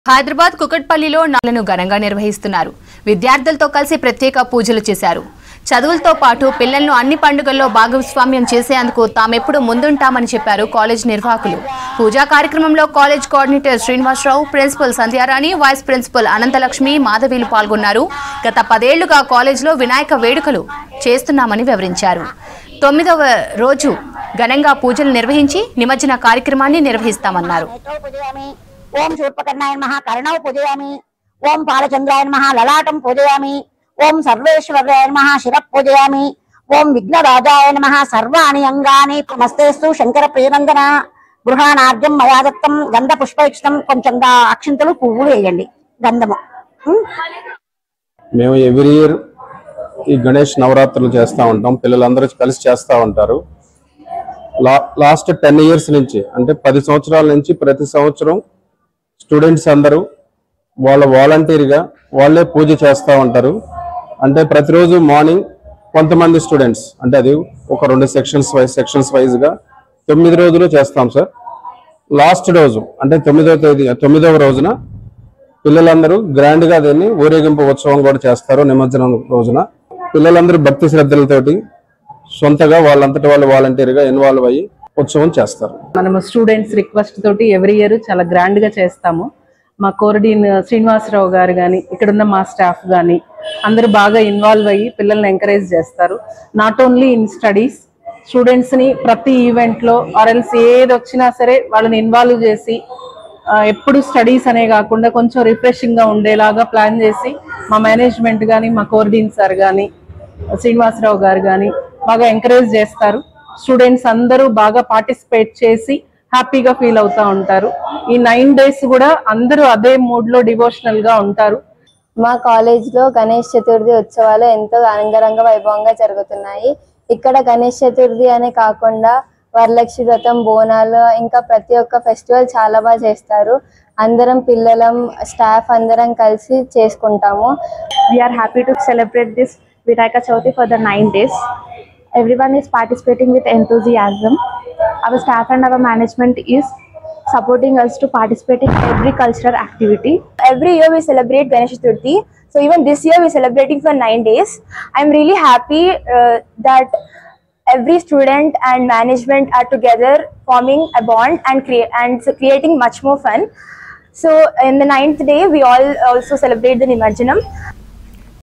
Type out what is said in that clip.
హైదరాబాద్ కుకట్పల్లిలో నాలను ఘనంగా నిర్వహిస్తున్నారు. విద్యార్థులతో కలిసి ప్రత్యేక పూజలు చేశారు. చదువులతో పాటు పిల్లలను అన్ని పండుగల్లో భాగస్వామ్యం చేసేందుకు తామెప్పుడు ముందుంటామని చెప్పారు కాలేజ్ నిర్వాహకులు. పూజా కార్యక్రమంలో college coordinator Srinivasarao, principal Sandhyarani, vice principal Ananthalakshmi, మాధవీలు పాల్గొన్నారు. గత 10 ఏళ్లుగా కాలేజ్లో వినాయక వేడుకలు చేస్తున్నామని వివరించారు. 9వ రోజు ఘనంగా పూజలు నిర్వహించి నిమజ్జన కార్యక్రమాన్ని నిర్వహిస్తామన్నారు. ओम शूर्पकर्णाय नमः कर्णौ पूजयामि। ओम बालचंद्राय नमः ललाटं पूजयामि। ओम सर्वेश्वराय नमः शिरः पूजयामि। ओम विघ्नराजाय नमः सर्वाणि अंगानि नमस्तेस्तु शंकर प्रियनंदन गृहाणार्घ्यं मया दत्तं गंध पुष्पयुक्तं కొంచెంగా అక్షంతలు పువ్వులు వేయండి గంధము. మేము ఎవ్రీ ఇయర్ ఈ గణేష్ నవరాత్రులు చేస్తూ ఉంటాం. పిల్లలందరూ కలిసి చేస్తూ ఉంటారు. లాస్ట్ 10 years నుంచి అంటే 10 సంవత్సరాల నుంచి ప్రతి సంవత్సరం స్టూడెంట్స్ అందరూ వాళ్ళ వాలంటీర్గా వాళ్ళే పూజ చేస్తూ ఉంటారు. అంటే ప్రతిరోజు మార్నింగ్ కొంతమంది స్టూడెంట్స్ అంటే అది ఒక 2 సెక్షన్స్ వైజ్గా 9 రోజులు చేస్తాం సార్. లాస్ట్ రోజు అంటే 9వ రోజున పిల్లలందరూ గ్రాండ్గా దీన్ని ఊరేగింపు ఉత్సవం కూడా చేస్తారు. నిమజ్జనం రోజున పిల్లలందరూ భక్తి శ్రద్ధలతోటి సొంతగా వాళ్ళంతటి వాళ్ళు వాలంటీర్గా ఇన్వాల్వ్ అయ్యి ఉత్సవం చేస్తారు. మనము స్టూడెంట్స్ రిక్వెస్ట్ తోటి ఎవ్రీ ఇయర్ చాలా గ్రాండ్ గా చేస్తాము. మా కోర్డిన్ శ్రీనివాసరావు గారు కానీ ఇక్కడున్న మా స్టాఫ్ కానీ అందరూ బాగా ఇన్వాల్వ్ అయ్యి పిల్లల్ని ఎంకరేజ్ చేస్తారు. Not only in studies, students ని ప్రతి ఈవెంట్ లో ఆర్ఎల్స్ ఏది వచ్చినా సరే వాళ్ళని ఇన్వాల్వ్ చేసి ఎప్పుడు స్టడీస్ అనే కాకుండా కొంచెం రిఫ్రెషింగ్ గా ఉండేలాగా ప్లాన్ చేసి మా మేనేజ్మెంట్ కానీ మా కోర్డిన్ సార్ కానీ శ్రీనివాసరావు గారు కానీ బాగా ఎంకరేజ్ చేస్తారు. స్టూడెంట్స్ అందరూ బాగా పార్టిసిపేట్ చేసి హ్యాపీగా ఫీల్ అవుతా ఉంటారు. ఈ 9 days కూడా అందరూ అదే మూడ్ లో డివోషనల్ గా ఉంటారు. మా కాలేజ్ లో గణేష్ చతుర్థి ఉత్సవాలు ఎంతో అంగరంగ వైభవంగా జరుగుతున్నాయి. ఇక్కడ గణేష్ చతుర్థి అనే కాకుండా వరలక్ష్మి వ్రతం, బోనాలు, ఇంకా ప్రతి ఒక్క ఫెస్టివల్ చాలా బాగా చేస్తారు. అందరం పిల్లలం స్టాఫ్ అందరం కలిసి చేసుకుంటాము. We are happy to celebrate this Vinayaka Chavithi for the 9 days. Everyone is participating with enthusiasm. Our staff and our management is supporting us to participate in every cultural activity. Every year we celebrate Ganesh Chaturthi. So even this year we're celebrating for 9 days. I'm really happy that every student and management are together forming a bond and creating much more fun. So in the 9th day we all also celebrate the Nimajjanam.